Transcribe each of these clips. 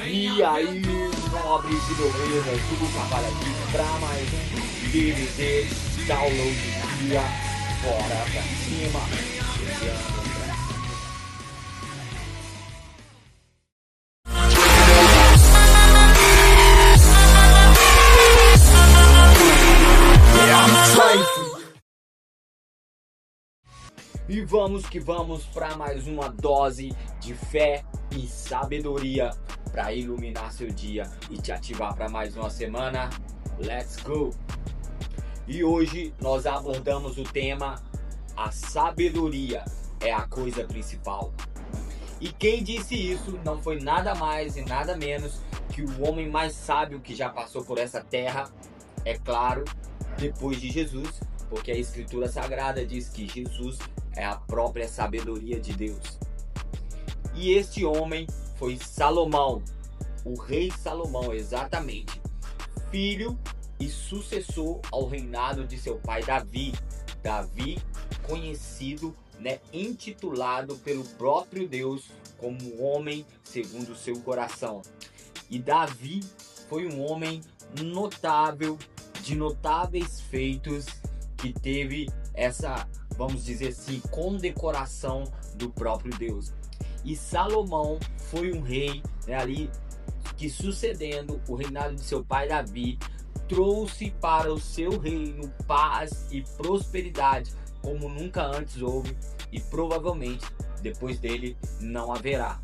E aí, nobres e nobrejas, tudo trabalha aqui pra mais um DVD Download Dia. Bora pra cima! E vamos que vamos para mais uma dose de fé e sabedoria para iluminar seu dia e te ativar para mais uma semana. Let's go! E hoje nós abordamos o tema: a sabedoria é a coisa principal. E quem disse isso não foi nada mais e nada menos que o homem mais sábio que já passou por essa terra, é claro, depois de Jesus, porque a Escritura Sagrada diz que Jesus é a própria sabedoria de Deus. E este homem foi Salomão, o rei Salomão, exatamente, filho e sucessor ao reinado de seu pai Davi. Davi, conhecido, intitulado pelo próprio Deus como homem segundo o seu coração. E Davi foi um homem notável, de notáveis feitos, que teve essa, vamos dizer assim, condecoração do próprio Deus. E Salomão foi um rei, ali que, sucedendo o reinado de seu pai Davi, trouxe para o seu reino paz e prosperidade como nunca antes houve, e provavelmente depois dele não haverá.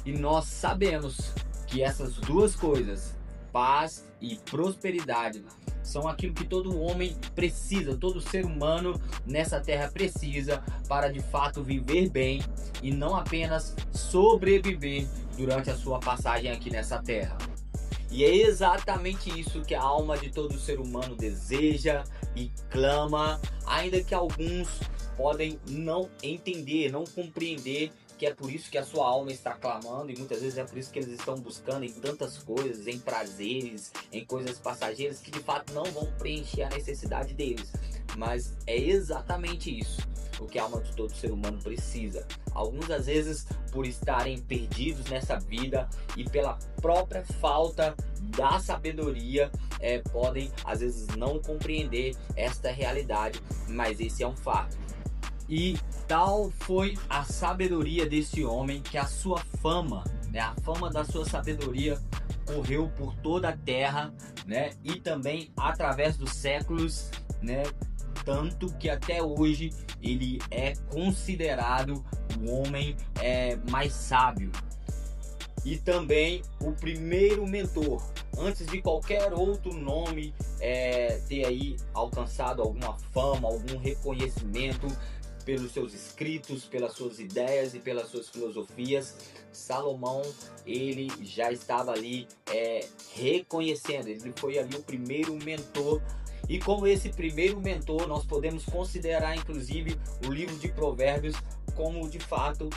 E nós sabemos que essas duas coisas, paz e prosperidade, são aquilo que todo homem precisa, todo ser humano nessa terra precisa para de fato viver bem e não apenas sobreviver durante a sua passagem aqui nessa terra. E é exatamente isso que a alma de todo ser humano deseja e clama, ainda que alguns podem não entender, não compreender que é por isso que a sua alma está clamando, e muitas vezes é por isso que eles estão buscando em tantas coisas, em prazeres, em coisas passageiras que de fato não vão preencher a necessidade deles. Mas é exatamente isso o que a alma de todo ser humano precisa. Alguns, às vezes, por estarem perdidos nessa vida e pela própria falta da sabedoria, podem às vezes não compreender esta realidade, mas esse é um fato. E tal foi a sabedoria desse homem que a sua fama, a fama da sua sabedoria correu por toda a terra, e também através dos séculos, tanto que até hoje ele é considerado o homem mais sábio. E também o primeiro mentor, antes de qualquer outro nome ter aí alcançado alguma fama, algum reconhecimento pelos seus escritos, pelas suas ideias e pelas suas filosofias, Salomão, ele já estava ali reconhecendo, ele foi ali o primeiro mentor. E como esse primeiro mentor, nós podemos considerar inclusive o livro de Provérbios como de fato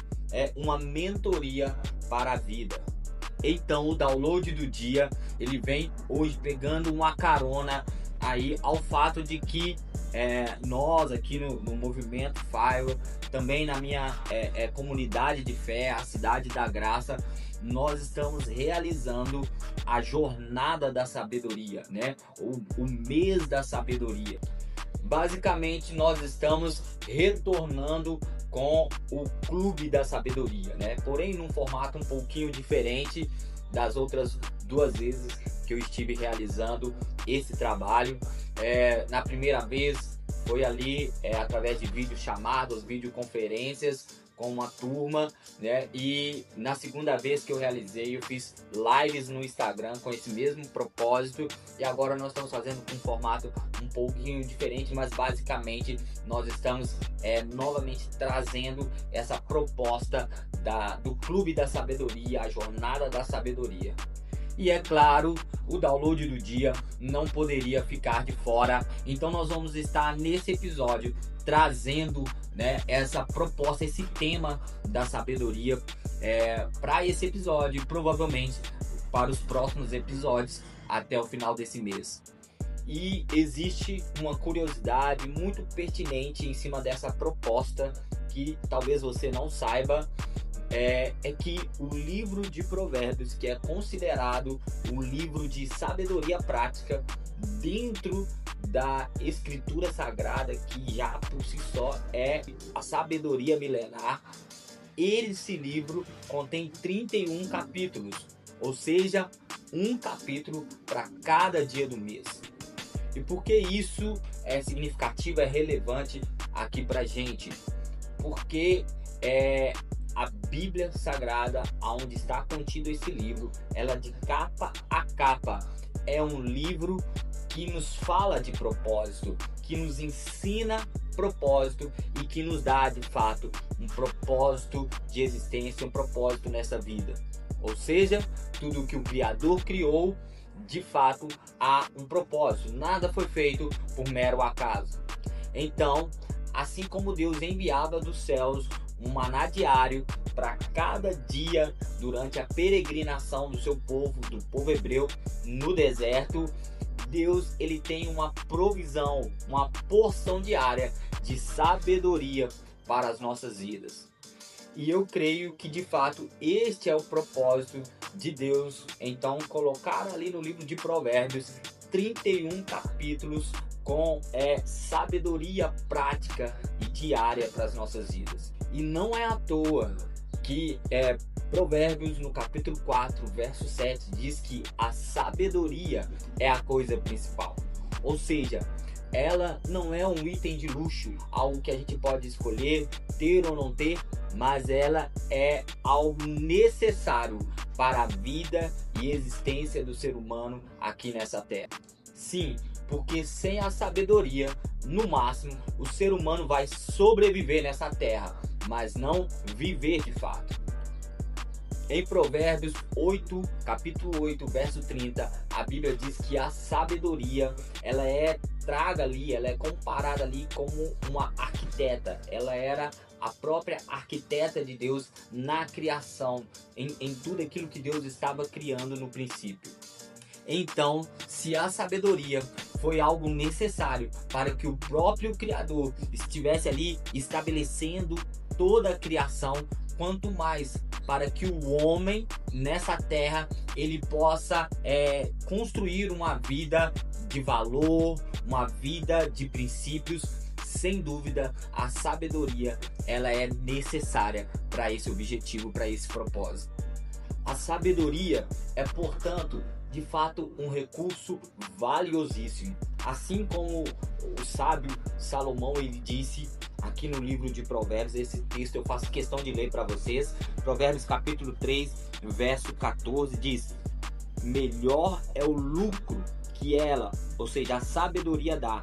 uma mentoria para a vida. Então o download do dia, ele vem hoje pegando uma carona aí ao fato de que nós aqui no Movimento Fire, também na minha comunidade de fé, a Cidade da Graça, nós estamos realizando a Jornada da Sabedoria, o mês da sabedoria. Basicamente nós estamos retornando com o Clube da Sabedoria, porém num formato um pouquinho diferente das outras duas vezes que eu estive realizando esse trabalho. Na primeira vez foi ali através de videochamadas, videoconferências com uma turma, e na segunda vez que eu realizei, eu fiz lives no Instagram com esse mesmo propósito, e agora nós estamos fazendo com um formato um pouquinho diferente, mas basicamente nós estamos novamente trazendo essa proposta do Clube da Sabedoria, a Jornada da Sabedoria. E é claro, o download do dia não poderia ficar de fora, então nós vamos estar nesse episódio trazendo essa proposta, esse tema da sabedoria para esse episódio e provavelmente para os próximos episódios até o final desse mês. E existe uma curiosidade muito pertinente em cima dessa proposta que talvez você não saiba, é que o livro de Provérbios, que é considerado um livro de sabedoria prática dentro da escritura sagrada, que já por si só é a sabedoria milenar, esse livro contém 31 capítulos, ou seja, um capítulo para cada dia do mês. E por que isso é significativo, é relevante aqui pra gente? Porque a Bíblia Sagrada, onde está contido esse livro, ela de capa a capa é um livro que nos fala de propósito, que nos ensina propósito e que nos dá de fato um propósito de existência, um propósito nessa vida. Ou seja, tudo que o Criador criou, de fato há um propósito, nada foi feito por mero acaso. Então, assim como Deus enviava dos céus um maná diário para cada dia durante a peregrinação do seu povo, do povo hebreu no deserto, Deus ele tem uma provisão, uma porção diária de sabedoria para as nossas vidas. E eu creio que de fato este é o propósito de Deus, então colocar ali no livro de Provérbios 31 capítulos com sabedoria prática e diária para as nossas vidas. E não é à toa que Provérbios no capítulo 4, verso 7 diz que a sabedoria é a coisa principal. Ou seja, ela não é um item de luxo, algo que a gente pode escolher ter ou não ter, mas ela é algo necessário para a vida e existência do ser humano aqui nessa terra. Sim, porque sem a sabedoria, no máximo, o ser humano vai sobreviver nessa terra, mas não viver de fato. Em Provérbios 8, capítulo 8, verso 30, a Bíblia diz que a sabedoria, ela é comparada ali como uma arquiteta. Ela era a própria arquiteta de Deus na criação, em tudo aquilo que Deus estava criando no princípio. Então, se a sabedoria foi algo necessário para que o próprio Criador estivesse ali estabelecendo toda a criação, quanto mais para que o homem nessa terra ele possa construir uma vida de valor, uma vida de princípios. Sem dúvida, a sabedoria ela é necessária para esse objetivo, para esse propósito. A sabedoria é, portanto, de fato um recurso valiosíssimo. Assim como o sábio Salomão ele disse aqui no livro de Provérbios, esse texto eu faço questão de ler para vocês. Provérbios capítulo 3, verso 14 diz: melhor é o lucro que ela, ou seja, a sabedoria dá,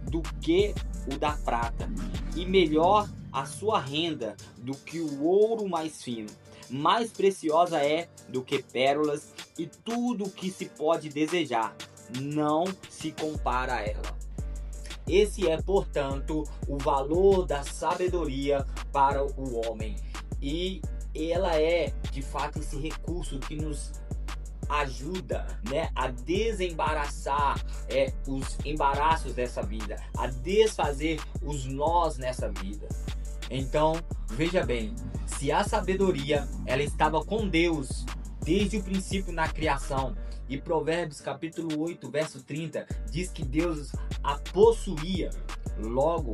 do que o da prata, e melhor a sua renda do que o ouro mais fino. Mais preciosa é do que pérolas, e tudo o que se pode desejar não se compara a ela. Esse é, portanto, o valor da sabedoria para o homem. E ela é, de fato, esse recurso que nos ajuda, a desembaraçar os embaraços dessa vida, a desfazer os nós nessa vida. Então, veja bem, se a sabedoria ela estava com Deus desde o princípio na criação, e Provérbios capítulo 8, verso 30 diz que Deus a possuía, logo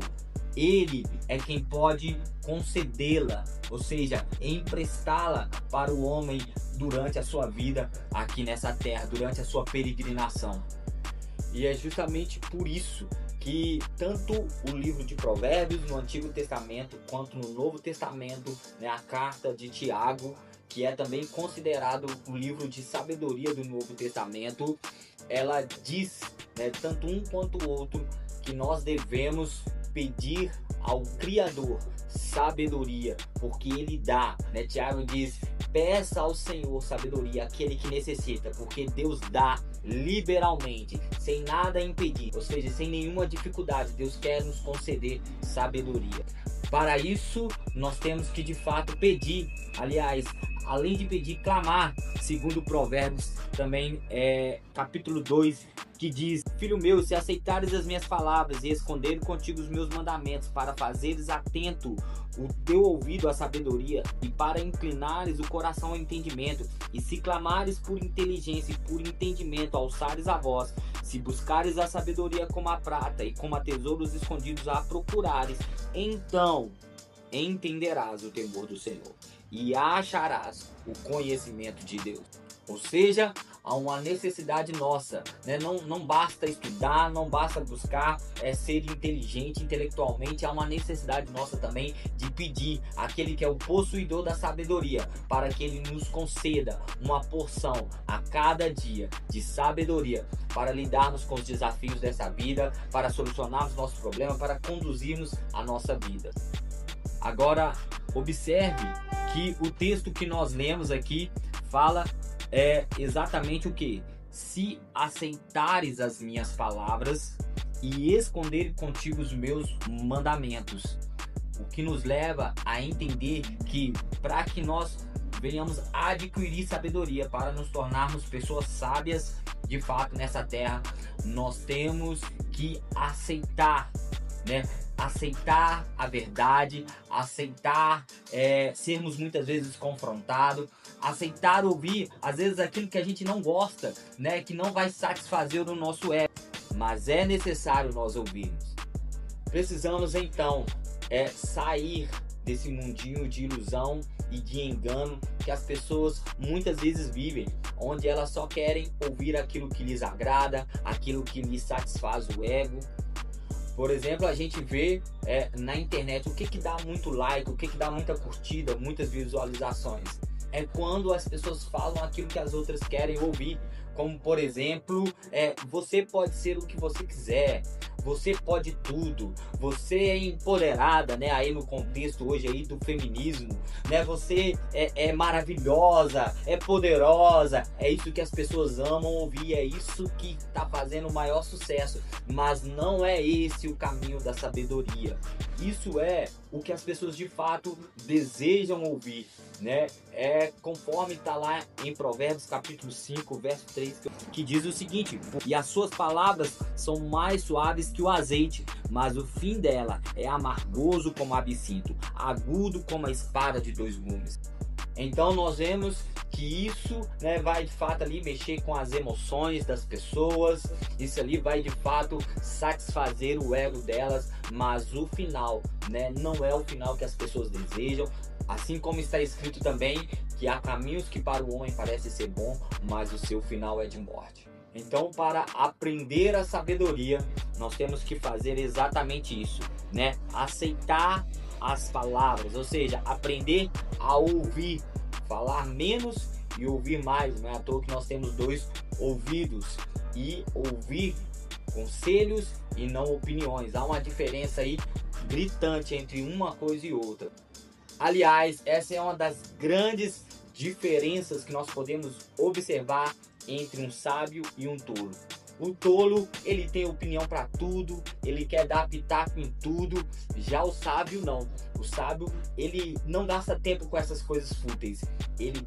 Ele é quem pode concedê-la, ou seja, emprestá-la para o homem durante a sua vida aqui nessa terra, durante a sua peregrinação. E é justamente por isso que tanto o livro de Provérbios no Antigo Testamento quanto no Novo Testamento, a carta de Tiago, que é também considerado o livro de sabedoria do Novo Testamento, ela diz, tanto um quanto o outro, que nós devemos pedir ao Criador sabedoria, porque Ele dá. Tiago diz: peça ao Senhor sabedoria, aquele que necessita, porque Deus dá liberalmente, sem nada impedir, ou seja, sem nenhuma dificuldade. Deus quer nos conceder sabedoria. Para isso, nós temos que de fato pedir, aliás, além de pedir, clamar, segundo Provérbios, também capítulo 2, que diz: filho meu, se aceitares as minhas palavras e esconderes contigo os meus mandamentos, para fazeres atento o teu ouvido à sabedoria e para inclinares o coração ao entendimento, e se clamares por inteligência e por entendimento, alçares a voz, se buscares a sabedoria como a prata e como a tesouros escondidos a procurares, então entenderás o temor do Senhor e acharás o conhecimento de Deus. Ou seja, há uma necessidade nossa, né? Não basta estudar, não basta buscar ser inteligente intelectualmente, há uma necessidade nossa também de pedir àquele que é o possuidor da sabedoria, para que ele nos conceda uma porção a cada dia de sabedoria, para lidarmos com os desafios dessa vida, para solucionarmos nossos problemas, para conduzirmos a nossa vida. Agora, observe que o texto que nós lemos aqui fala exatamente o que? Se aceitares as minhas palavras e esconder contigo os meus mandamentos. O que nos leva a entender que para que nós venhamos adquirir sabedoria, para nos tornarmos pessoas sábias de fato nessa terra, nós temos que aceitar, né? Aceitar a verdade, aceitar sermos muitas vezes confrontados, aceitar ouvir às vezes aquilo que a gente não gosta, né, que não vai satisfazer o nosso ego, mas é necessário nós ouvirmos. Precisamos então sair desse mundinho de ilusão e de engano que as pessoas muitas vezes vivem, onde elas só querem ouvir aquilo que lhes agrada, aquilo que lhes satisfaz o ego. Por exemplo, a gente vê na internet o que dá muito like, o que dá muita curtida, muitas visualizações. É quando as pessoas falam aquilo que as outras querem ouvir. Como, por exemplo, você pode ser o que você quiser, você pode tudo, você é empoderada, né? Aí no contexto hoje aí do feminismo, né? Você é maravilhosa, é poderosa, é isso que as pessoas amam ouvir, é isso que está fazendo o maior sucesso, mas não é esse o caminho da sabedoria. Isso é o que as pessoas de fato desejam ouvir, né? Conforme está lá em Provérbios capítulo 5, verso 3, que diz o seguinte: e as suas palavras são mais suaves que o azeite, mas o fim dela é amargoso como absinto, agudo como a espada de dois gumes. Então nós vemos que isso, né, vai de fato ali mexer com as emoções das pessoas, isso ali vai de fato satisfazer o ego delas, mas o final, né, não é o final que as pessoas desejam. Assim como está escrito também que há caminhos que para o homem parece ser bom, mas o seu final é de morte. Então, para aprender a sabedoria, nós temos que fazer exatamente isso, né? Aceitar as palavras, ou seja, aprender a ouvir, falar menos e ouvir mais. Não é à toa que nós temos dois ouvidos, e ouvir conselhos e não opiniões. Há uma diferença aí gritante entre uma coisa e outra. Aliás, essa é uma das grandes diferenças que nós podemos observar entre um sábio e um tolo. O tolo, ele tem opinião para tudo, ele quer dar pitaco em tudo. Já o sábio não. O sábio, ele não gasta tempo com essas coisas fúteis. Ele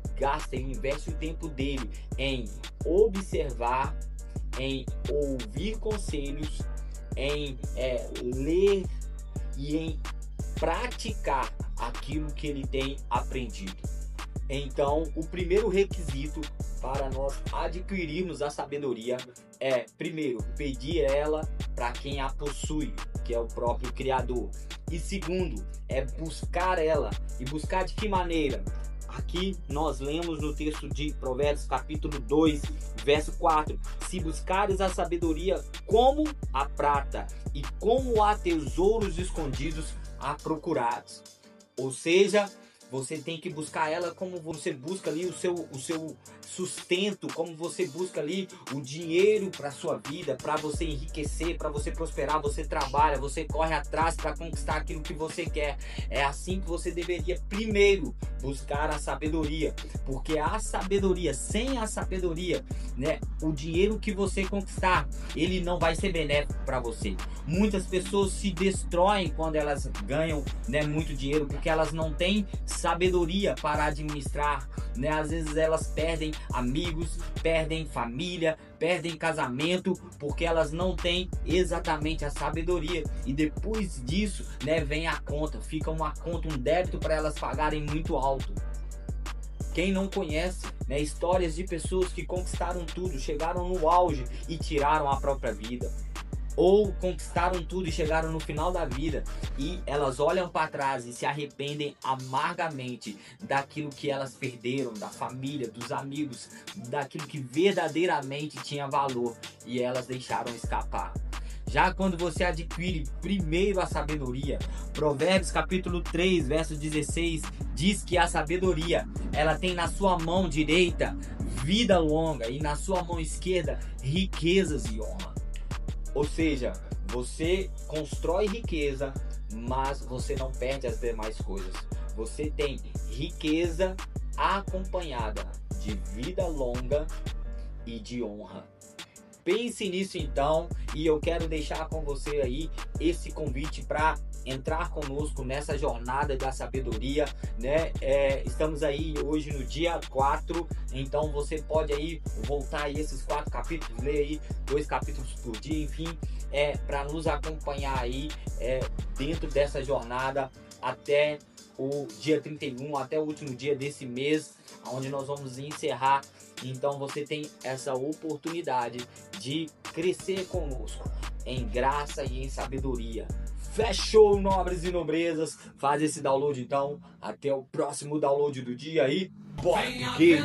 investe o tempo dele em observar, em ouvir conselhos, em ler e em praticar aquilo que ele tem aprendido. Então, o primeiro requisito para nós adquirirmos a sabedoria é, primeiro, pedir ela para quem a possui, que é o próprio Criador. E segundo, é buscar ela. E buscar de que maneira? Aqui nós lemos no texto de Provérbios capítulo 2, verso 4. Se buscares a sabedoria como a prata e como a tesouros escondidos a procurares. Ou seja, você tem que buscar ela como você busca ali o seu sustento, como você busca ali o dinheiro para a sua vida, para você enriquecer, para você prosperar. Você trabalha, você corre atrás para conquistar aquilo que você quer. É assim que você deveria primeiro buscar a sabedoria, porque a sabedoria, sem a sabedoria, né, o dinheiro que você conquistar, ele não vai ser benéfico para você. Muitas pessoas se destroem quando elas ganham, né, muito dinheiro, porque elas não têm sabedoria para administrar, né? Às vezes elas perdem amigos, perdem família, perdem casamento, porque elas não têm exatamente a sabedoria. E depois disso, né, vem a conta, fica uma conta, um débito para elas pagarem muito alto. Quem não conhece, né, histórias de pessoas que conquistaram tudo, chegaram no auge e tiraram a própria vida, ou conquistaram tudo e chegaram no final da vida e elas olham para trás e se arrependem amargamente daquilo que elas perderam, da família, dos amigos, daquilo que verdadeiramente tinha valor e elas deixaram escapar. Já quando você adquire primeiro a sabedoria, Provérbios capítulo 3, verso 16, diz que a sabedoria, ela tem na sua mão direita vida longa e na sua mão esquerda riquezas e honra. Ou seja, você constrói riqueza, mas você não perde as demais coisas. Você tem riqueza acompanhada de vida longa e de honra. Pense nisso então, e eu quero deixar com você aí esse convite para entrar conosco nessa jornada da sabedoria, né? Estamos aí hoje no dia 4, então você pode aí voltar aí esses 4 capítulos, ler aí 2 capítulos por dia, enfim, para nos acompanhar aí dentro dessa jornada até o dia 31, até o último dia desse mês, onde nós vamos encerrar. Então você tem essa oportunidade de crescer conosco em graça e em sabedoria. Fechou, nobres e nobrezas? Faz esse download então. Até o próximo download do dia aí. Bora, porque...